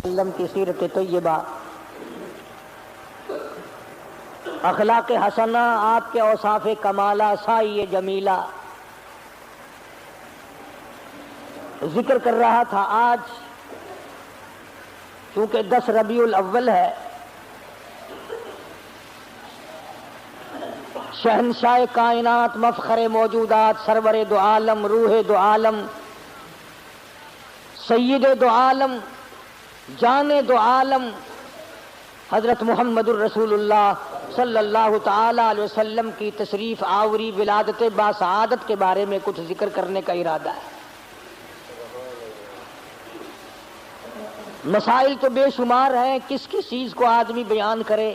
وسلم کی سیرت طیبہ، اخلاق حسنہ، آپ کے اوصاف کمالہ، سائی جمیلہ ذکر کر رہا تھا۔ آج چونکہ 10 ربیع الاول ہے، شہنشاہ کائنات، مفخر موجودات، سرور دو عالم، روح دو عالم، سید دو عالم، جان دو عالم، حضرت محمد الرسول اللہ صلی اللہ تعالی علیہ وسلم کی تشریف آوری، ولادت باسعادت کے بارے میں کچھ ذکر کرنے کا ارادہ ہے۔ مسائل تو بے شمار ہیں، کس کس چیز کو آدمی بیان کرے۔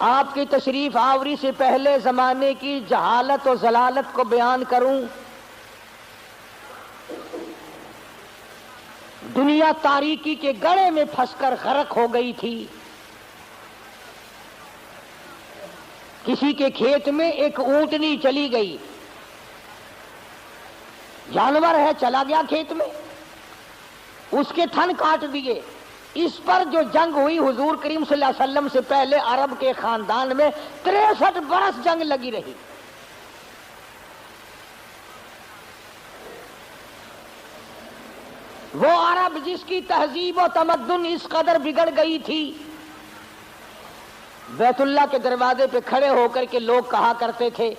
آپ کی تشریف آوری سے پہلے زمانے کی جہالت و ضلالت کو بیان کروں۔ دنیا تاریکی کے گڑھے میں پھنس کر غرق ہو گئی تھی۔ کسی کے کھیت میں ایک اونٹنی چلی گئی، جانور ہے، چلا گیا کھیت میں، اس کے تھن کاٹ دیے۔ اس پر جو جنگ ہوئی حضور کریم صلی اللہ علیہ وسلم سے پہلے عرب کے خاندان میں 63 برس جنگ لگی رہی۔ وہ عرب جس کی تہذیب و تمدن اس قدر بگڑ گئی تھی، بیت اللہ کے دروازے پہ کھڑے ہو کر کے لوگ کہا کرتے تھے،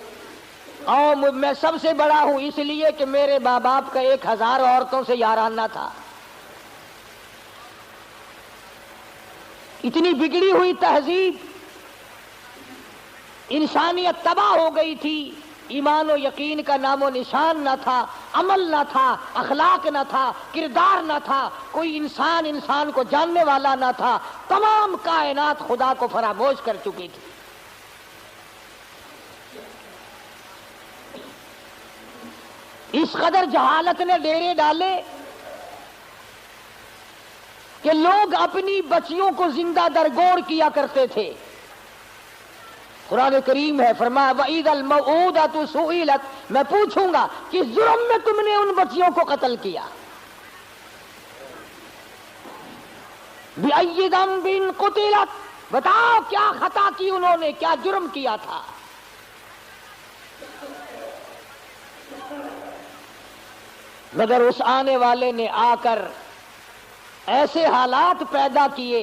اور میں سب سے بڑا ہوں اس لیے کہ میرے ماں باپ کا 1000 عورتوں سے یارانہ تھا۔ اتنی بگڑی ہوئی تہذیب، انسانیت تباہ ہو گئی تھی، ایمان و یقین کا نام و نشان نہ تھا، عمل نہ تھا، اخلاق نہ تھا، کردار نہ تھا، کوئی انسان کو جاننے والا نہ تھا، تمام کائنات خدا کو فراموش کر چکی تھی۔ اس قدر جہالت نے ڈیرے ڈالے کہ لوگ اپنی بچیوں کو زندہ درگور کیا کرتے تھے۔ قرآن کریم ہے، فرمایا وَإِذَا الْمَوْءُودَةُ سُئِلَتْ، میں پوچھوں گا کس جرم میں تم نے ان بچیوں کو قتل کیا۔ بِأَيِّ ذَنبٍ قُتِلَتْ، بتاؤ کیا خطا کی انہوں نے، کیا جرم کیا تھا۔ مگر اس آنے والے نے آ کر ایسے حالات پیدا کیے،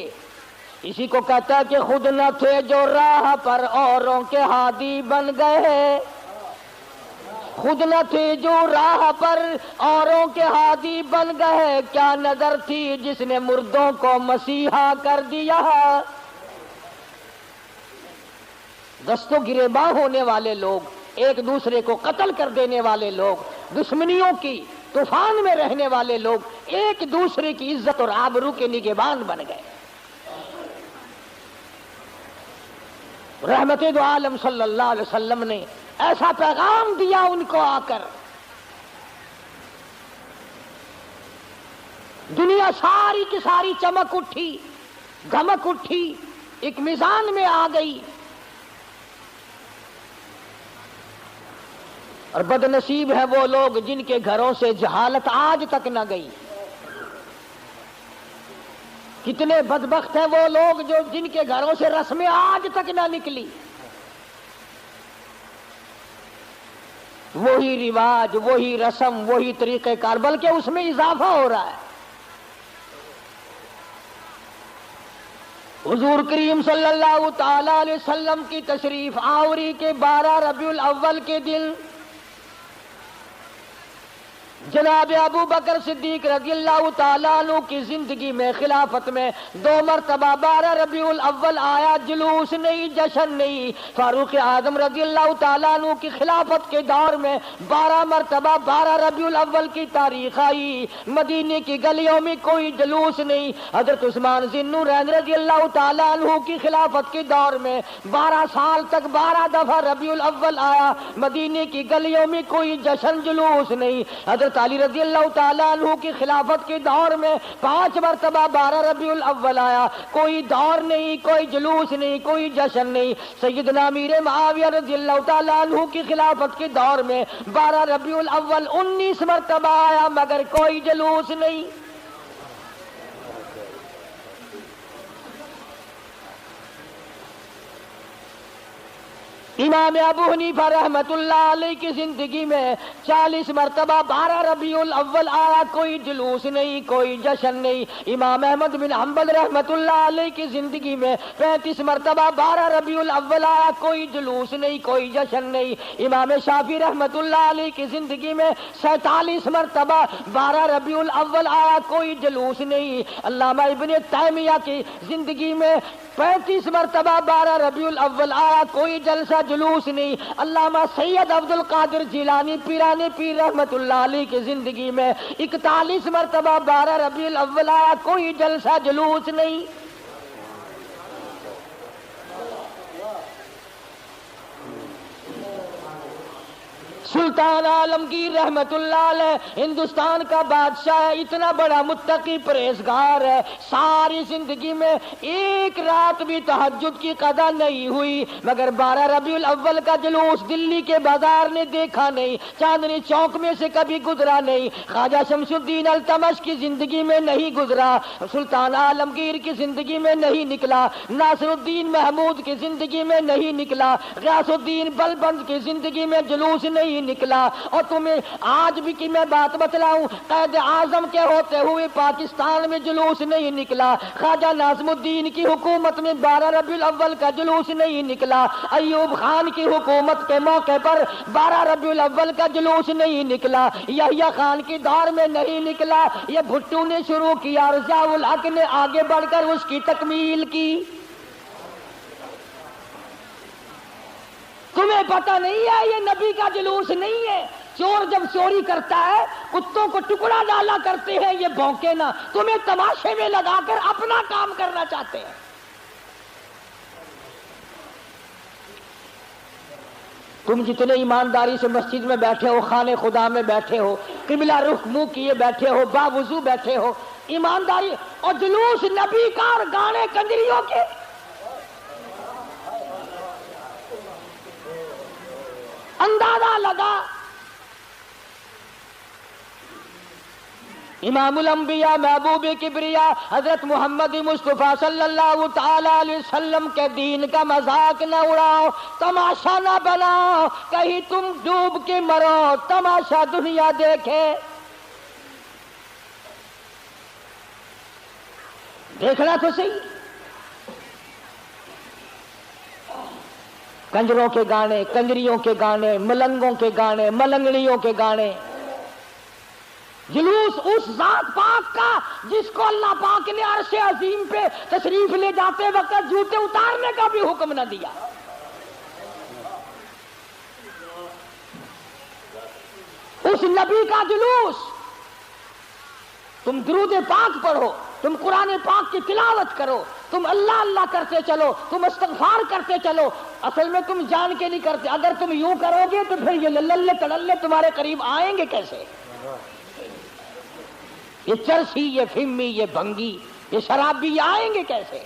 اسی کو کہتا ہے کہ خود نہ تھے جو راہ پر اوروں کے ہادی بن گئے، خود نہ تھے جو راہ پر اوروں کے ہادی بن گئے، کیا نظر تھی جس نے مردوں کو مسیحا کر دیا۔ دست و گریباں ہونے والے لوگ، ایک دوسرے کو قتل کر دینے والے لوگ، دشمنیوں کی طوفان میں رہنے والے لوگ ایک دوسرے کی عزت اور آبرو کے نگہبان بن گئے۔ رحمت دو عالم صلی اللہ علیہ وسلم نے ایسا پیغام دیا ان کو آ کر، دنیا ساری کی ساری چمک اٹھی، دھمک اٹھی، ایک میزان میں آ گئی۔ اور بد نصیب ہیں وہ لوگ جن کے گھروں سے جہالت آج تک نہ گئی۔ کتنے بدبخت ہیں وہ لوگ جو جن کے گھروں سے رسمیں آج تک نہ نکلی۔ وہی رواج، وہی رسم، وہی طریقہ کار، بلکہ اس میں اضافہ ہو رہا ہے۔ حضور کریم صلی اللہ تعالی علیہ وسلم کی تشریف آوری کے 12 ربیع الاول کے دن جناب ابو بکر صدیق رضی اللہ تعالیٰ عنہ کی زندگی میں، خلافت میں 2 مرتبہ 12 ربیع الاول آیا، جلوس نہیں، جشن نہیں۔ فاروق اعظم رضی اللہ تعالیٰ عنہ کی خلافت کے دور میں 12 مرتبہ 12 ربیع الاول کی تاریخ آئی، مدینے کی گلیوں میں کوئی جلوس نہیں۔ حضرت عثمان ذی النورین رضی اللہ تعالیٰ عنہ کی خلافت کے دور میں 12 سال تک 12 دفعہ ربیع الاول آیا، مدینے کی گلیوں میں کوئی جشن جلوس نہیں۔ حضرت علی رضی اللہ تعالیٰ عنہ کی خلافت کے دور میں 5 مرتبہ 12 ربیع الاول آیا، کوئی دور نہیں، کوئی جلوس نہیں، کوئی جشن نہیں۔ سیدنا امیر معاویہ رضی اللہ تعالیٰ عنہ کی خلافت کے دور میں 12 ربیع الاول 19 مرتبہ آیا، مگر کوئی جلوس نہیں۔ امام ابو حنیفہ رحمت اللہ علیہ کی زندگی میں 40 مرتبہ 12 ربیع الاول آیا، کوئی جلوس نہیں، کوئی جشن نہیں۔ امام احمد بن حنبل رحمت اللہ علیہ کی زندگی میں 35 مرتبہ 12 ربیع الاول آیا، کوئی جلوس نہیں، کوئی جشن نہیں۔ امام شافعی رحمت اللہ علیہ کی زندگی میں 47 مرتبہ 12 ربیع الاول آیا، کوئی جلوس نہیں۔ علامہ ابن تیمیہ کی زندگی میں 35 مرتبہ 12 ربیع الاول آیا، کوئی جلسہ جلوس نہیں۔ علامہ سید عبد القادر جیلانی پیرانی پیر رحمت اللہ علیہ کی زندگی میں 41 مرتبہ 12 ربیع الاول آیا، کوئی جلسہ جلوس نہیں۔ سلطان عالمگیر رحمت اللہ علیہ ہندوستان کا بادشاہ ہے، اتنا بڑا متقی پرہیزگار ہے، ساری زندگی میں ایک رات بھی تہجد کی قضا نہیں ہوئی، مگر 12 ربیع الاول کا جلوس دلی کے بازار نے دیکھا نہیں، چاندنی چوک میں سے کبھی گزرا نہیں، خواجہ شمس الدین التمش کی زندگی میں نہیں گزرا، سلطان عالمگیر کی زندگی میں نہیں نکلا، ناصر الدین محمود کی زندگی میں نہیں نکلا، غیاث الدین بلبند کی زندگی میں جلوس نہیں نکلا۔ اور تمہیں آج بھی کی میں بات بتلاؤں، قائد اعظم کے ہوتے ہوئے پاکستان میں جلوس نہیں نکلا، خواجہ ناظم الدین کی حکومت میں 12 ربیع الاول کا جلوس نہیں نکلا، ایوب خان کی حکومت کے موقع پر 12 ربیع الاول کا جلوس نہیں نکلا، یحییٰ خان کی دور میں نہیں نکلا، یہ بھٹو نے شروع کیا اور ضیاء الحق نے آگے بڑھ کر اس کی تکمیل کی۔ تمہیں پتہ نہیں ہے یہ نبی کا جلوس نہیں ہے؟ چور جب چوری کرتا ہے کتوں کو ٹکڑا ڈالا کرتے ہیں، یہ بھونکے نہ، تمہیں تماشے میں لگا کر اپنا کام کرنا چاہتے ہیں۔ تم جتنے ایمانداری سے مسجد میں بیٹھے ہو، خانے خدا میں بیٹھے ہو، قبلہ رخ منہ کیے بیٹھے ہو، باوضو بیٹھے ہو، ایمانداری، اور جلوس نبی کا اور گانے کنجریوں کے، اندازہ لگا۔ امام الانبیاء محبوب کبریا حضرت محمد مصطفیٰ صلی اللہ تعالی علیہ وسلم کے دین کا مذاق نہ اڑاؤ، تماشا نہ بناؤ، کہیں تم ڈوب کے مرو، تماشا دنیا دیکھے۔ دیکھنا تو صحیح، کنجروں کے گانے، کنجریوں کے گانے، ملنگوں کے گانے، ملنگڑیوں کے گانے، جلوس اس ذات پاک کا جس کو اللہ پاک نے عرش عظیم پہ تشریف لے جاتے وقت جوتے اتارنے کا بھی حکم نہ دیا۔ اس نبی کا جلوس، تم درود پاک پڑھو، تم قرآن پاک کی تلاوت کرو، تم اللہ اللہ کرتے چلو، تم استغفار کرتے چلو، اصل میں تم جان کے نہیں کرتے۔ اگر تم یوں کرو گے تو پھر یہ للے تڑلے تمہارے قریب آئیں گے کیسے؟ یہ چرسی، یہ فمی، یہ بھنگی، یہ شرابی آئیں گے کیسے؟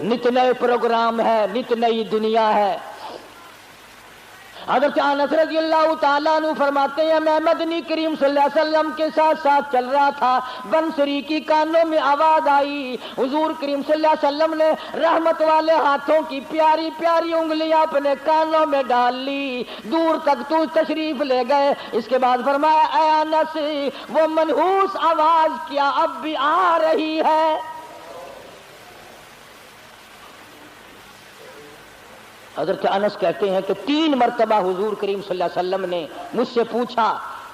نت نئے پروگرام ہے، نت نئی دنیا ہے۔ حضرت انس رضی اللہ تعالیٰ عنہ فرماتے ہیں میں مدنی کریم صلی اللہ علیہ وسلم کے ساتھ ساتھ چل رہا تھا، بنسری کی کانوں میں آواز آئی، حضور کریم صلی اللہ علیہ وسلم نے رحمت والے ہاتھوں کی پیاری پیاری انگلیاں اپنے کانوں میں ڈال لی، دور تک تو تشریف لے گئے۔ اس کے بعد فرمایا اے انس، وہ منحوس آواز کیا اب بھی آ رہی ہے؟ حضرت انس کہتے ہیں کہ 3 مرتبہ حضور کریم صلی اللہ علیہ وسلم نے مجھ سے پوچھا،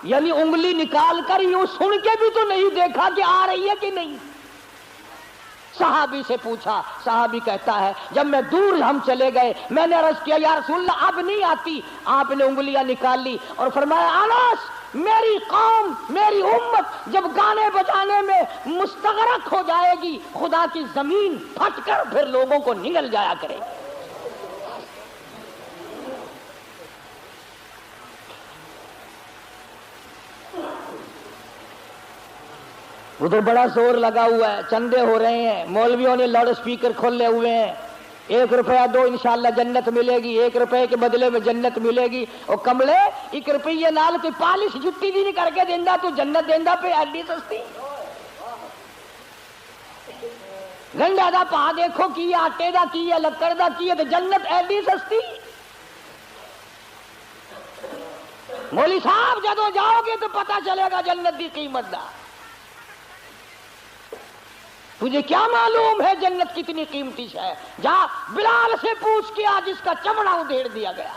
یعنی انگلی نکال کر یوں سن کے بھی تو نہیں دیکھا کہ آ رہی ہے کہ نہیں۔ صحابی سے پوچھا، صحابی کہتا ہے جب میں دور ہم چلے گئے میں نے عرض کیا یا رسول اللہ اب نہیں آتی، آپ نے انگلیاں نکال لی اور فرمایا انس، میری قوم، میری امت جب گانے بجانے میں مستغرق ہو جائے گی، خدا کی زمین پھٹ کر پھر لوگوں کو نگل جایا کرے گی۔ ادھر بڑا زور لگا ہوا ہے، چندے ہو رہے ہیں، مولویوں نے لاؤڈ اسپیکر کھولے ہوئے ہیں، 1 روپیہ دو انشاءاللہ جنت ملے گی، 1 روپے کے بدلے میں جنت ملے گی۔ اور کملے 1 روپیے نال کوئی پالش جٹی بھی نہیں کر کے دینا تو جنت دینا پہ ایڈی سستی۔ گنڈا دا پا دیکھو کی آٹے دا کی ہے لکڑ دا کی ہے تو جنت ایڈی سستی. مولی صاحب جدو جاؤ گے تو پتا چلے گا جنت دی قیمت دا. تجھے کیا معلوم ہے جنت کتنی قیمتی ہے؟ جا بلال سے پوچھ کے آج اس کا چمڑا ادھیڑ دیا گیا.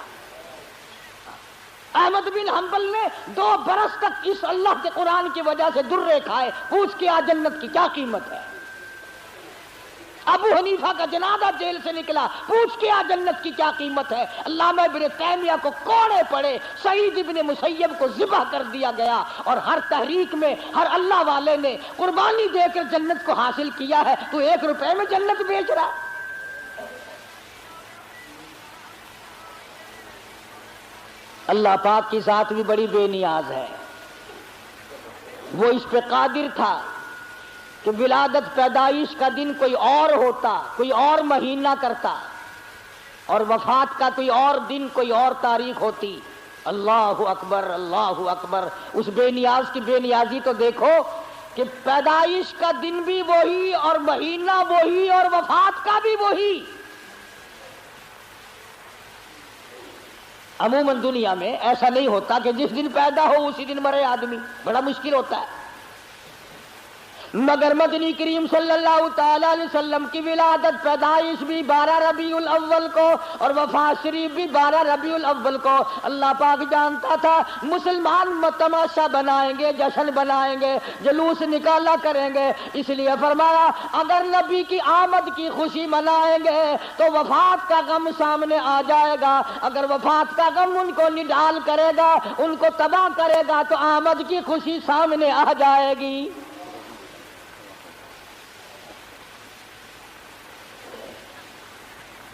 احمد بن حنبل نے 2 برس تک اس اللہ کے قرآن کی وجہ سے درے کھائے. پوچھ کے آج جنت کی کیا قیمت ہے. ابو حنیفہ کا جنازہ جیل سے نکلا, پوچھ کے آج جنت کی کیا قیمت ہے. علامہ ابن تیمیہ کو کوڑے پڑے, سعید ابن مسیب کو ذبح کر دیا گیا, اور ہر تحریک میں ہر اللہ والے نے قربانی دے کر جنت کو حاصل کیا ہے. تو 1 روپے میں جنت بیچ رہا. اللہ پاک کی ذات بھی بڑی بے نیاز ہے. وہ اس پہ قادر تھا کہ ولادت پیدائش کا دن کوئی اور ہوتا, کوئی اور مہینہ کرتا, اور وفات کا کوئی اور دن, کوئی اور تاریخ ہوتی. اللہ اکبر اللہ اکبر. اس بے نیاز کی بے نیازی تو دیکھو کہ پیدائش کا دن بھی وہی, اور مہینہ وہی, اور وفات کا بھی وہی. عموماً دنیا میں ایسا نہیں ہوتا کہ جس دن پیدا ہو اسی دن مرے آدمی, بڑا مشکل ہوتا ہے. مگر مدنی کریم صلی اللہ تعالی علیہ وسلم کی ولادت پیدائش بھی 12 ربیع الاول کو اور وفات شریف بھی 12 ربیع الاول کو. اللہ پاک جانتا تھا مسلمان تماشا بنائیں گے, جشن بنائیں گے, جلوس نکالا کریں گے, اس لیے فرمایا اگر نبی کی آمد کی خوشی منائیں گے تو وفات کا غم سامنے آ جائے گا. اگر وفات کا غم ان کو نڈال کرے گا, ان کو تباہ کرے گا, تو آمد کی خوشی سامنے آ جائے گی.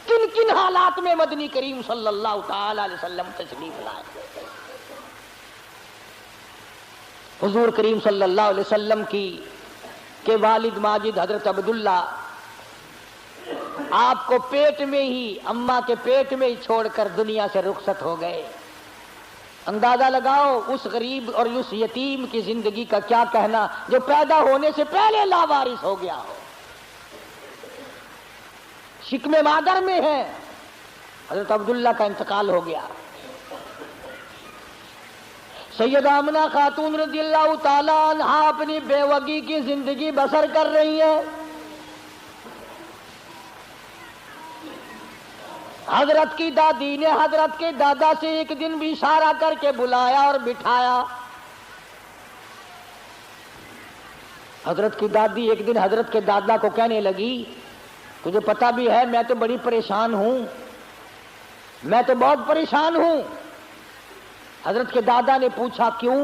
کن کن حالات میں مدنی کریم صلی اللہ تعالی علیہ وسلم تشریف لائے. حضور کریم صلی اللہ علیہ وسلم کی کے والد ماجد حضرت عبداللہ آپ کو پیٹ میں ہی, اماں کے پیٹ میں ہی چھوڑ کر دنیا سے رخصت ہو گئے. اندازہ لگاؤ اس غریب اور اس یتیم کی زندگی کا کیا کہنا جو پیدا ہونے سے پہلے لاوارث ہو گیا ہو. شکم مادر میں ہے, حضرت عبداللہ کا انتقال ہو گیا. سیدہ آمنہ خاتون رضی اللہ تعالی عنہ اپنی بیوگی کی زندگی بسر کر رہی ہیں. حضرت کی دادی نے حضرت کے دادا سے ایک دن بھی اشارہ کر کے بلایا اور بٹھایا. حضرت کی دادی ایک دن حضرت کے دادا کو کہنے لگی تجھے پتا بھی ہے میں تو بڑی پریشان ہوں, میں تو بہت پریشان ہوں. حضرت کے دادا نے پوچھا کیوں؟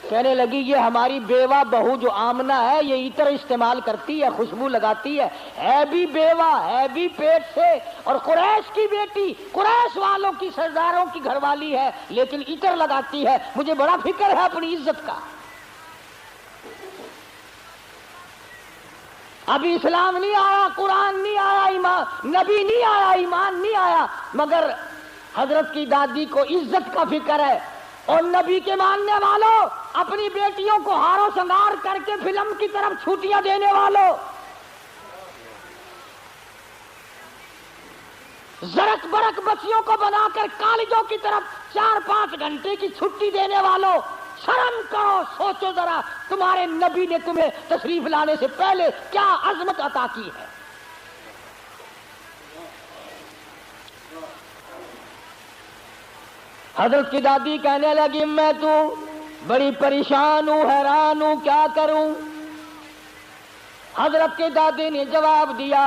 کہنے لگی یہ ہماری بیوہ بہو جو آمنہ ہے یہ عطر استعمال کرتی ہے, خوشبو لگاتی ہے بھی بیوہ, ہے بھی پیٹ سے, اور قریش کی بیٹی, قریش والوں کی سرداروں کی گھر والی ہے, لیکن عطر لگاتی ہے. مجھے بڑا فکر ہے اپنی عزت کا. ابھی اسلام نہیں آیا, قرآن نہیں آیا, ایمان نبی نہیں آیا, ایمان نہیں آیا, مگر حضرت کی دادی کو عزت کا فکر ہے. اور نبی کے ماننے والوں, اپنی بیٹیوں کو ہارو سنگار کر کے فلم کی طرف چھٹیاں دینے والوں, زرک برک بچیوں کو بنا کر کالجوں کی طرف 4-5 گھنٹے کی چھٹی دینے والوں, شرم کرو, سوچو ذرا تمہارے نبی نے تمہیں تشریف لانے سے پہلے کیا عظمت عطا کی ہے. حضرت کی دادی کہنے لگی میں تو بڑی پریشان ہوں, حیران ہوں, کیا کروں. حضرت کے دادی نے جواب دیا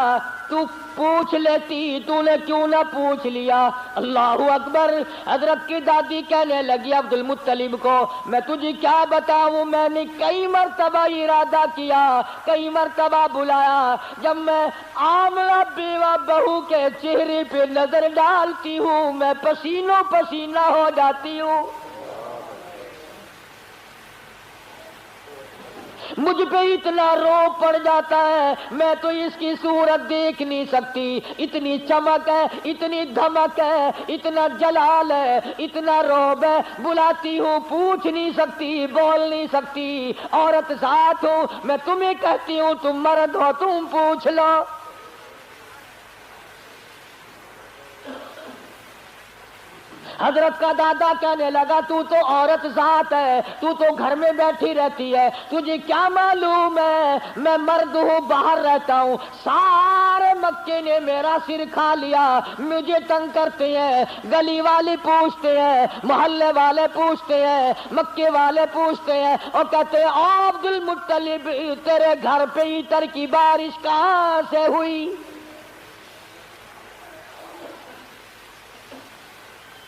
تو پوچھ لیتی, تو نے کیوں نہ پوچھ لیا. اللہ اکبر. حضرت کی دادی کہنے لگی عبد المطلب کو میں تجھے کیا بتاؤں, میں نے کئی مرتبہ ارادہ کیا, کئی مرتبہ بلایا, جب میں آمنہ بیوہ بہو کے چہرے پہ نظر ڈالتی ہوں میں پسینوں پسینہ ہو جاتی ہوں. مجھ پہ اتنا روب پڑ جاتا ہے، میں تو اس کی صورت دیکھ نہیں سکتی، اتنی چمک ہے، اتنی دھمک ہے، اتنا جلال ہے، اتنا روب ہے، بلاتی ہوں پوچھ نہیں سکتی، بول نہیں سکتی، عورت ساتھ ہوں، میں تمہیں کہتی ہوں تم مرد ہو، تم پوچھ لو۔ حضرت کا دادا کہنے لگا تو عورت ذات ہے، تو گھر میں بیٹھی رہتی ہے، تجھے کیا معلوم ہے میں مرد ہوں، باہر رہتا ہوں، سارے مکے نے میرا سر کھا لیا، مجھے تنگ کرتے ہیں، گلی والے پوچھتے ہیں، محلے والے پوچھتے ہیں، مکے والے پوچھتے ہیں، اور کہتے ہیں عبد المطلب تیرے گھر پہ عطر کی بارش کہاں سے ہوئی؟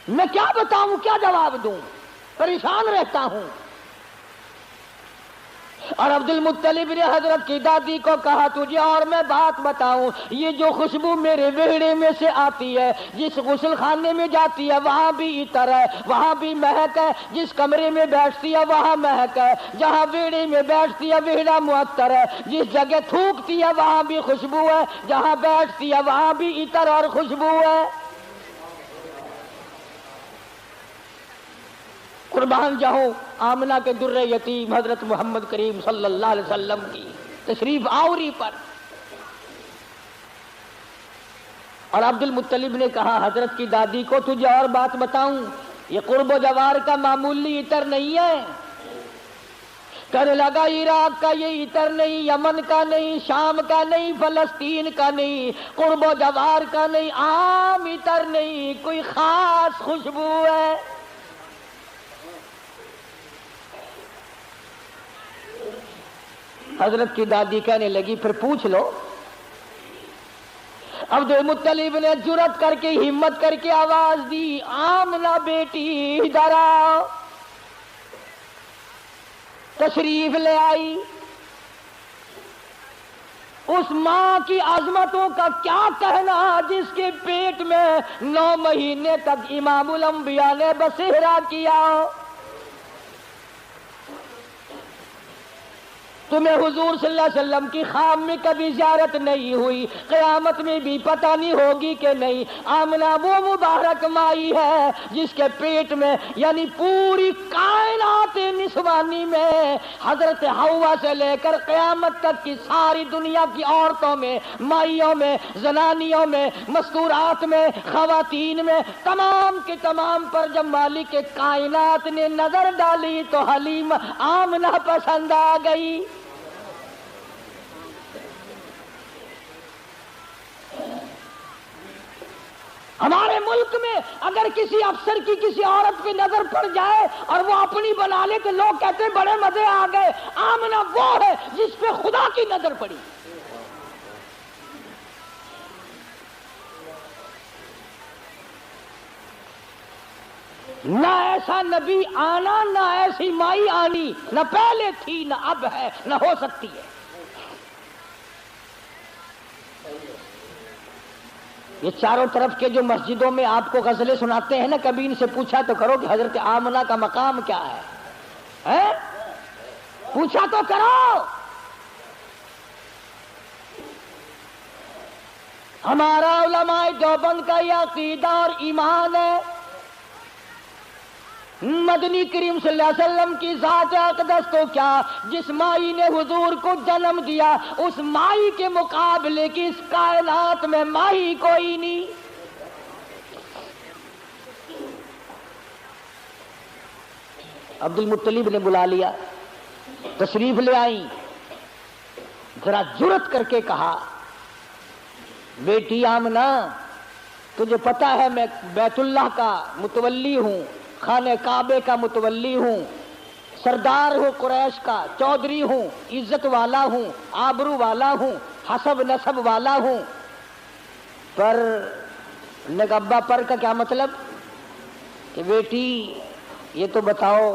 میں کیا بتاؤں، کیا جواب دوں، پریشان رہتا ہوں۔ اور عبد المطلب نے حضرت کی دادی کو کہا تجھے اور میں بات بتاؤں، یہ جو خوشبو میرے ویڑے میں سے آتی ہے، جس غسل خانے میں جاتی ہے وہاں بھی عطر ہے، وہاں بھی مہک ہے، جس کمرے میں بیٹھتی ہے وہاں مہک ہے، جہاں ویڑے میں بیٹھتی ہے ویڑا معطر ہے، جس جگہ تھوکتی ہے وہاں بھی خوشبو ہے، جہاں بیٹھتی ہے وہاں بھی عطر اور خوشبو ہے۔ قربان جاؤں آمنہ کے در یتیم حضرت محمد کریم صلی اللہ علیہ وسلم کی تشریف آوری پر۔ اور عبد المطلب نے کہا حضرت کی دادی کو تجھے اور بات بتاؤں، یہ قرب و جوار کا معمولی عطر نہیں ہے۔ کہنے لگا عراق کا یہ عطر نہیں، یمن کا نہیں، شام کا نہیں، فلسطین کا نہیں، قرب و جوار کا نہیں، عام عطر نہیں، کوئی خاص خوشبو ہے۔ حضرت کی دادی کہنے لگی پھر پوچھ لو۔ عبد المطلب نے جرأت کر کے ہمت کر کے آواز دی آمنہ بیٹی ادھر آؤ، تشریف لے آئی۔ اس ماں کی عظمتوں کا کیا کہنا جس کے پیٹ میں 9 مہینے تک امام الانبیاء نے بسیرا کیا۔ تمہیں حضور صلی اللہ علیہ وسلم کی خواب میں کبھی زیارت نہیں ہوئی، قیامت میں بھی پتہ نہیں ہوگی کہ نہیں۔ آمنہ وہ مبارک مائی ہے جس کے پیٹ میں یعنی پوری کائنات نسوانی میں حضرت حوا سے لے کر قیامت تک کی ساری دنیا کی عورتوں میں، مائیوں میں، زنانیوں میں، مستورات میں، خواتین میں، تمام کے تمام پر جب مالک کائنات نے نظر ڈالی تو حلیم آمنہ پسند آ گئی۔ ہمارے ملک میں اگر کسی افسر کی کسی عورت پہ نظر پڑ جائے اور وہ اپنی بنا لے تو لوگ کہتے ہیں بڑے مزے آ گئے۔ آمنہ وہ ہے جس پہ خدا کی نظر پڑی۔ نہ ایسا نبی آنا، نہ ایسی مائی آنی، نہ پہلے تھی نہ اب ہے نہ ہو سکتی ہے۔ یہ چاروں طرف کے جو مسجدوں میں آپ کو غزلیں سناتے ہیں نا، کبھی ان سے پوچھا تو کرو کہ حضرت آمنہ کا مقام کیا ہے؟ پوچھا تو کرو۔ ہمارا علماء دیوبند کا یہ عقیدہ اور ایمان ہے، مدنی کریم صلی اللہ علیہ وسلم کی ذات اقدس تو کیا، جس مائی نے حضور کو جنم دیا اس مائی کے مقابلے کی اس کائنات میں مائی کوئی نہیں۔ عبد المطلب نے بلا لیا، تشریف لے آئی، ذرا جرأت کر کے کہا بیٹی آمنہ تجھے پتا ہے میں بیت اللہ کا متولی ہوں، خانہ کعبے کا متولی ہوں، سردار ہوں قریش کا، چودھری ہوں، عزت والا ہوں، آبرو والا ہوں، حسب نسب والا ہوں، پر نگبہ پر کا کیا مطلب کہ بیٹی یہ تو بتاؤ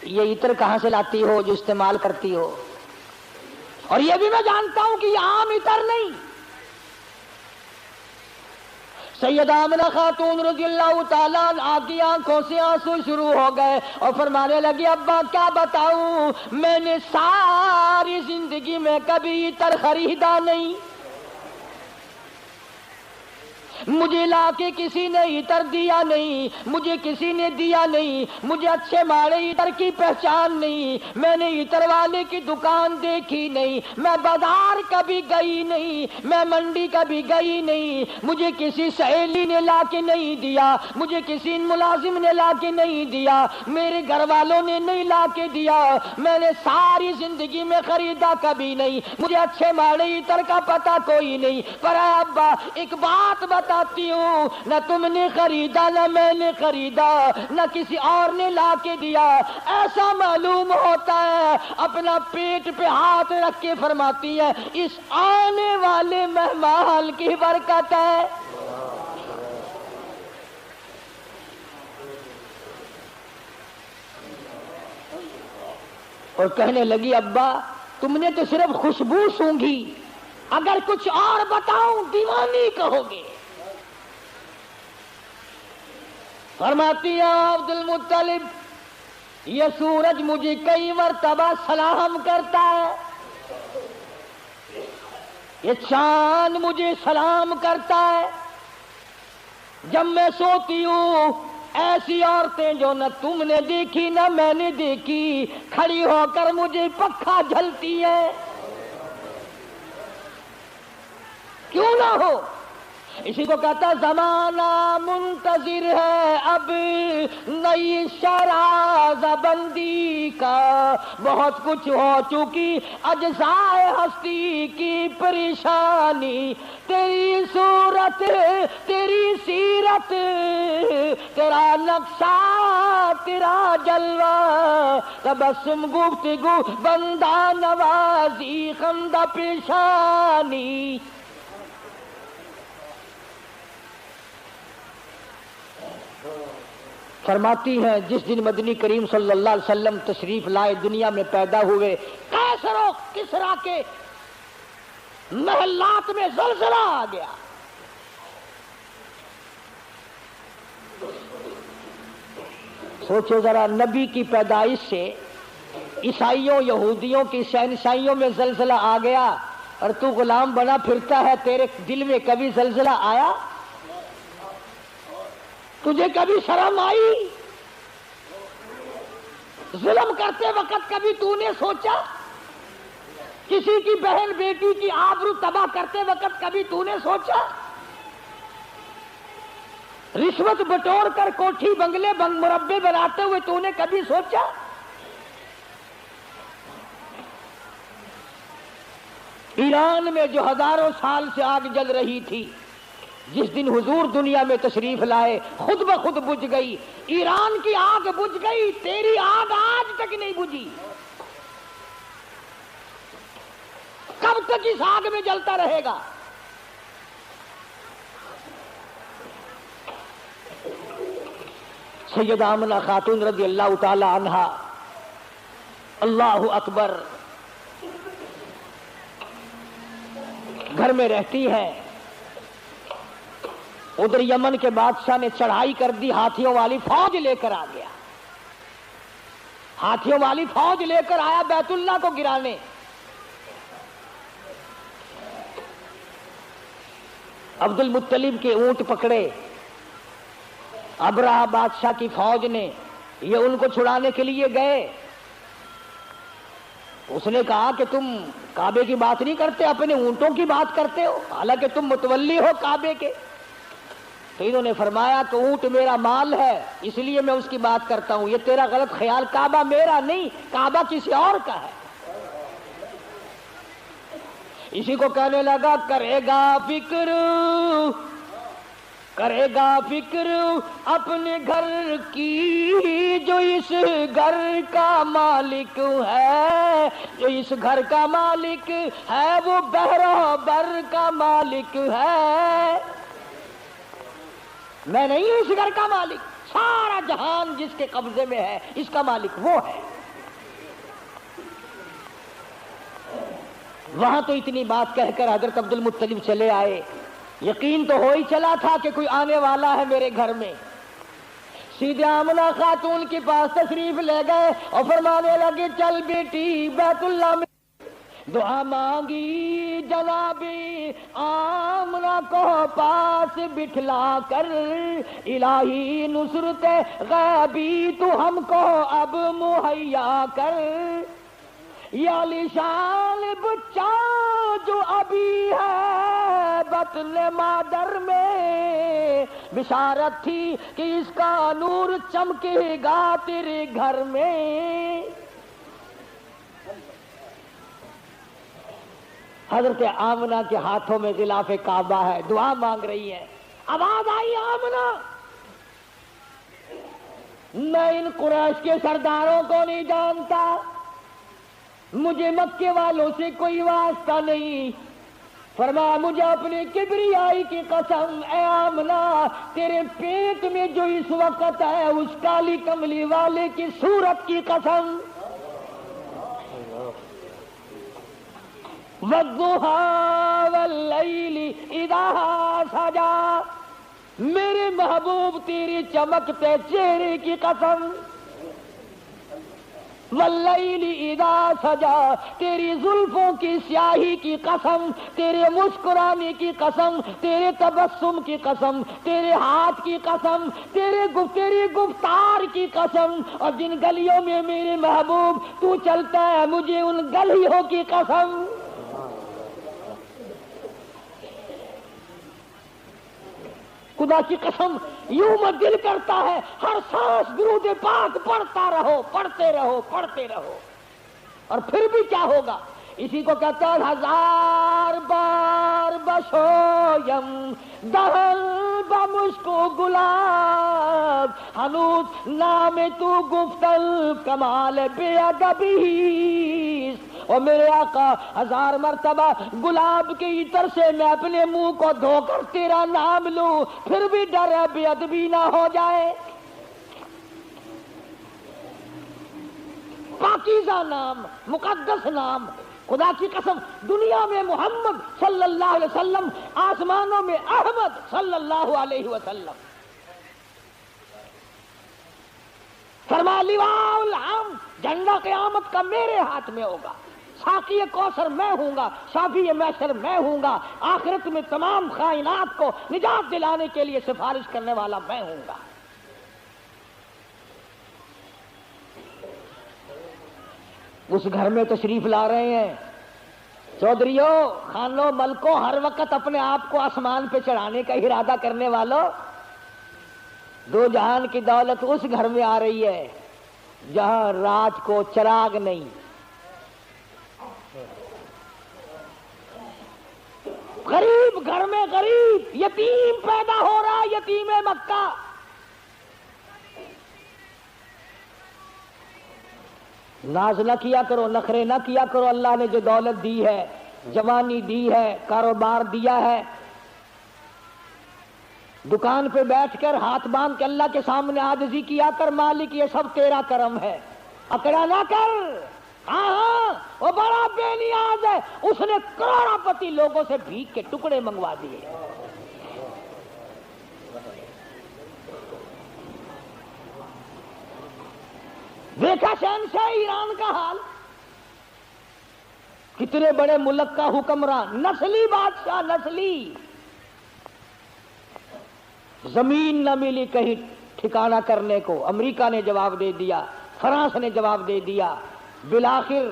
یہ عطر کہاں سے لاتی ہو جو استعمال کرتی ہو؟ اور یہ بھی میں جانتا ہوں کہ یہ عام عطر نہیں، سیدہ آمنہ خاتون رضی اللہ تعالیٰ عنہا کی آنکھوں سے آنسو شروع ہو گئے اور فرمانے لگی ابا کیا بتاؤں، میں نے ساری زندگی میں کبھی عطر خریدا نہیں، مجھے لا کے کسی نے عطر دیا نہیں، مجھے کسی نے دیا نہیں، مجھے اچھے ماڑے عطر کی پہچان نہیں، میں نے عطر والے کی دکان دیکھی نہیں، میں بازار کبھی گئی نہیں، میں منڈی کبھی گئی نہیں، مجھے کسی سہیلی نے لا کے نہیں دیا، مجھے کسی ملازم نے لا کے نہیں دیا، میرے گھر والوں نے نہیں لا کے دیا، میں نے ساری زندگی میں خریدا کبھی نہیں، مجھے اچھے ماڑے عطر کا پتہ کوئی نہیں، پر اے ابا ایک بات بتاتی ہوں، نہ تم نے خریدا نہ میں نے خریدا نہ کسی اور نے لا کے دیا، ایسا معلوم ہوتا ہے، اپنا پیٹ پہ ہاتھ رکھ کے فرماتی ہے اس آنے والے مہمان کی برکت ہے۔ اور کہنے لگی ابا تم نے تو صرف خوشبو سونگھی، اگر کچھ اور بتاؤں دیوانی کہو گے۔ فرماتی ہے عبد المطلب یہ سورج مجھے کئی مرتبہ سلام کرتا ہے، یہ چاند مجھے سلام کرتا ہے، جب میں سوتی ہوں ایسی عورتیں جو نہ تم نے دیکھی نہ میں نے دیکھی کھڑی ہو کر مجھے پکھا جھلتی ہے، کیوں نہ ہو؟ اسی کو کہتا زمانہ منتظر ہے اب نئی شراز بندی کا، بہت کچھ ہو چکی اجزائے ہستی کی پریشانی، تیری صورت تیری سیرت تیرا نقشہ تیرا جلوہ، تبسم گفتگو بندہ نوازی خندہ پیشانی۔ فرماتی ہیں جس دن مدنی کریم صلی اللہ علیہ وسلم تشریف لائے دنیا میں پیدا ہوئے، قیصر و کسریٰ کے محلات میں زلزلہ آ گیا، سوچو ذرا نبی کی پیدائش سے عیسائیوں یہودیوں کی شہنشاہیوں میں زلزلہ آ گیا اور تو غلام بنا پھرتا ہے، تیرے دل میں کبھی زلزلہ آیا؟ تجھے کبھی شرم آئی؟ ظلم کرتے وقت کبھی تو نے سوچا؟ کسی کی بہن بیٹی کی آبرو تباہ کرتے وقت کبھی تو نے سوچا؟ رشوت بٹور کر کوٹھی بنگلے مربے بناتے ہوئے تو نے کبھی سوچا؟ ایران میں جو ہزاروں سال سے آگ جل رہی تھی، جس دن حضور دنیا میں تشریف لائے خود بخود بجھ گئی، ایران کی آگ بجھ گئی، تیری آگ آج تک نہیں بجھی، کب تک اس آگ میں جلتا رہے گا؟ سیدہ آمنہ خاتون رضی اللہ تعالی عنہا اللہ اکبر گھر میں رہتی ہے، ادھر یمن کے بادشاہ نے چڑھائی کر دی، ہاتھیوں والی فوج لے کر آ گیا، ہاتھیوں والی فوج لے کر آیا بیت اللہ کو گرانے۔ عبد المطلب کے اونٹ پکڑے ابرہہ بادشاہ کی فوج نے، یہ ان کو چھڑانے کے لیے گئے، اس نے کہا کہ تم کعبے کی بات نہیں کرتے، اپنے اونٹوں کی بات کرتے ہو، حالانکہ تم متولی ہو کعبے کے۔ تو انہوں نے فرمایا کہ اونٹ میرا مال ہے اس لیے میں اس کی بات کرتا ہوں، یہ تیرا غلط خیال، کعبہ میرا نہیں، کعبہ کسی اور کا ہے۔ اسی کو کہنے لگا کرے گا فکر اپنے گھر کی، جو اس گھر کا مالک ہے، جو اس گھر کا مالک ہے وہ بحر و بر کا مالک ہے، میں نہیں ہوں اس گھر کا مالک، سارا جہان جس کے قبضے میں ہے اس کا مالک وہ ہے۔ وہاں تو اتنی بات کہہ کر حضرت عبد المطلب چلے آئے، یقین تو ہو ہی چلا تھا کہ کوئی آنے والا ہے میرے گھر میں. سیدھے آمنہ خاتون کے پاس تشریف لے گئے اور فرمانے لگے چل بیٹی بیت اللہ میں دعا مانگی جناب آمنہ کو پاس بٹھلا کر، الہی نصرت غیبی تو ہم کو اب مہیا کر. یا لشان بچہ جو ابھی ہے بطن مادر میں، بشارت تھی کہ اس کا نور چمکے گا تیرے گھر میں. حضرت آمنہ کے ہاتھوں میں غلاف کعبہ ہے، دعا مانگ رہی ہے. آواز آئی آمنہ، میں ان قریش کے سرداروں کو نہیں جانتا، مجھے مکے والوں سے کوئی واسطہ نہیں. فرمایا مجھے اپنی کبریائی کی قسم اے آمنہ، تیرے پیٹ میں جو اس وقت ہے اس کالی کملی والے کی صورت کی قسم. وَالضُّحَىٰ وَاللَّيْلِ إِذَا سَجَىٰ، میرے محبوب تیری چمکتے چہرے کی قسم. وَاللَّيْلِ إِذَا سَجَىٰ، تیری زلفوں کی سیاہی کی قسم، تیرے مسکرانے کی قسم، تیرے تبسم کی قسم، تیرے ہاتھ کی قسم، تیری گفتار کی قسم، اور جن گلیوں میں میرے محبوب تو چلتا ہے مجھے ان گلیوں کی قسم. خدا کی قسم یوں میں دل کرتا ہے ہر سانس درود پاک پڑھتا رہو، پڑھتے رہو، پڑھتے رہو. اور پھر بھی کیا ہوگا؟ اسی کو کہتے ہیں ہزار بار بشویم دہل بمشک و گلاب، ہنوز نام تو گفتل کمال بے ادبی. اور میرے آقا ہزار مرتبہ گلاب کے عطر سے میں اپنے منہ کو دھو کر تیرا نام لوں، پھر بھی ڈر ہے بے ادبی نہ ہو جائے. پاکیزہ نام، مقدس نام. خدا کی قسم دنیا میں محمد صلی اللہ علیہ وسلم، آسمانوں میں احمد صلی اللہ علیہ وسلم. فرما لواء الحمد، جھنڈا قیامت کا میرے ہاتھ میں ہوگا. ساقی کوثر میں ہوں گا، شافی محشر میں ہوں گا، آخرت میں تمام کائنات کو نجات دلانے کے لیے سفارش کرنے والا میں ہوں گا. اس گھر میں تشریف لا رہے ہیں چودھریوں، خانوں، ملکوں، ہر وقت اپنے آپ کو آسمان پہ چڑھانے کا ارادہ کرنے والوں، دو جہان کی دولت اس گھر میں آ رہی ہے جہاں رات کو چراغ نہیں. غریب گھر میں غریب یتیم پیدا ہو رہا ہے، یتیم مکہ. ناز نہ کیا کرو، نخرے نہ کیا کرو. اللہ نے جو دولت دی ہے، جوانی دی ہے، کاروبار دیا ہے، دکان پہ بیٹھ کر ہاتھ باندھ کے اللہ کے سامنے عاجزی کیا کر، مالک یہ سب تیرا کرم ہے، اکڑا نہ کر. ہاں وہ بڑا بے نیاز ہے، اس نے کروڑا پتی لوگوں سے بھیک کے ٹکڑے منگوا دیے. دیکھا شہنشاہ ایران کا حال، کتنے بڑے ملک کا حکمران، نسلی بادشاہ، نسلی. زمین نہ ملی کہیں ٹھکانہ کرنے کو. امریکہ نے جواب دے دیا، فرانس نے جواب دے دیا. بالآخر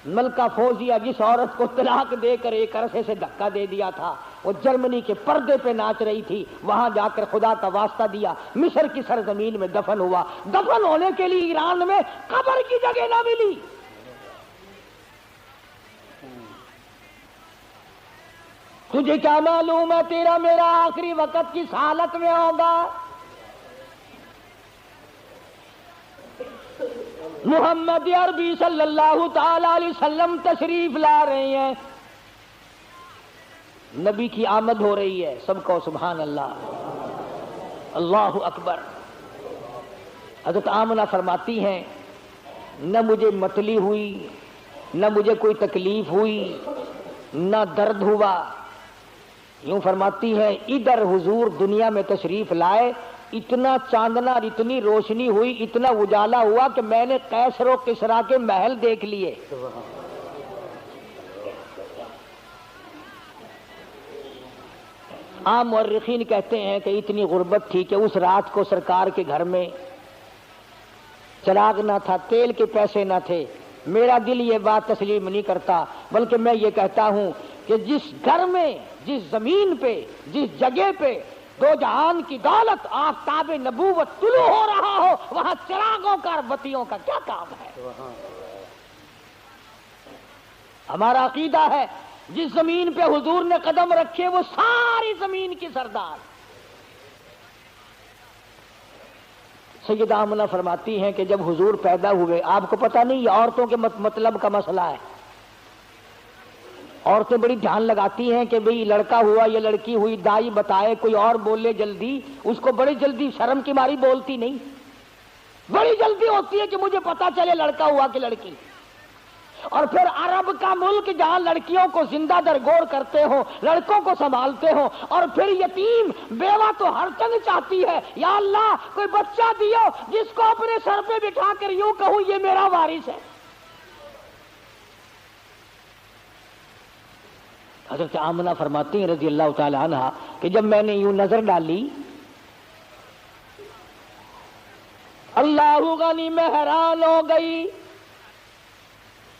ملکہ فوزیہ جس عورت کو طلاق دے کر ایک عرصے سے دھکا دے دیا تھا، وہ جرمنی کے پردے پہ ناچ رہی تھی، وہاں جا کر خدا کا واسطہ دیا، مصر کی سرزمین میں دفن ہوا. دفن ہونے کے لیے ایران میں قبر کی جگہ نہ ملی. تجھے کیا معلوم ہے تیرا میرا آخری وقت کس حالت میں ہوگا؟ محمد عربی صلی اللہ تعالی علیہ وسلم تشریف لا رہے ہیں، نبی کی آمد ہو رہی ہے. سب کو سبحان اللہ، اللہ اکبر. حضرت آمنہ فرماتی ہیں نہ مجھے متلی ہوئی، نہ مجھے کوئی تکلیف ہوئی، نہ درد ہوا. یوں فرماتی ہے ادھر حضور دنیا میں تشریف لائے، اتنا چاندنا اور اتنی روشنی ہوئی، اتنا اجالا ہوا کہ میں نے قیصر و کسریٰ کے محل دیکھ لیے۔ عام مورخین کہتے ہیں کہ اتنی غربت تھی کہ اس رات کو سرکار کے گھر میں چراغ نہ تھا، تیل کے پیسے نہ تھے۔ میرا دل یہ بات تسلیم نہیں کرتا، بلکہ میں یہ کہتا ہوں کہ جس گھر میں، جس زمین پہ، جس جگہ پہ دو جہان کی دولت آفتاب نبوت طلوع ہو رہا ہو، وہاں چراغوں کا اور بتیوں کا کیا کام ہے؟ ہمارا عقیدہ ہے جس زمین پہ حضور نے قدم رکھے وہ ساری زمین کی سردار۔ سیدہ آمنہ فرماتی ہیں کہ جب حضور پیدا ہوئے، آپ کو پتہ نہیں یہ عورتوں کے مطلب کا مسئلہ ہے، عورتیں بڑی دھیان لگاتی ہیں کہ بھئی لڑکا ہوا یا لڑکی ہوئی، دائی بتائے، کوئی اور بولے جلدی، اس کو بڑی جلدی شرم کی ماری بولتی نہیں، بڑی جلدی ہوتی ہے کہ مجھے پتا چلے لڑکا ہوا کہ لڑکی۔ اور پھر عرب کا ملک جہاں لڑکیوں کو زندہ درگور کرتے ہو، لڑکوں کو سنبھالتے ہو، اور پھر یتیم بیوہ تو ہر چند چاہتی ہے، یا اللہ کوئی بچہ دیو جس کو اپنے سر پہ بٹھا کر یوں کہوں یہ میرا وارث ہے۔ حضرت آمنہ فرماتی ہیں رضی اللہ تعالی عنہا کہ جب میں نے یوں نظر ڈالی، اللہ غنی میں حیران ہو گئی،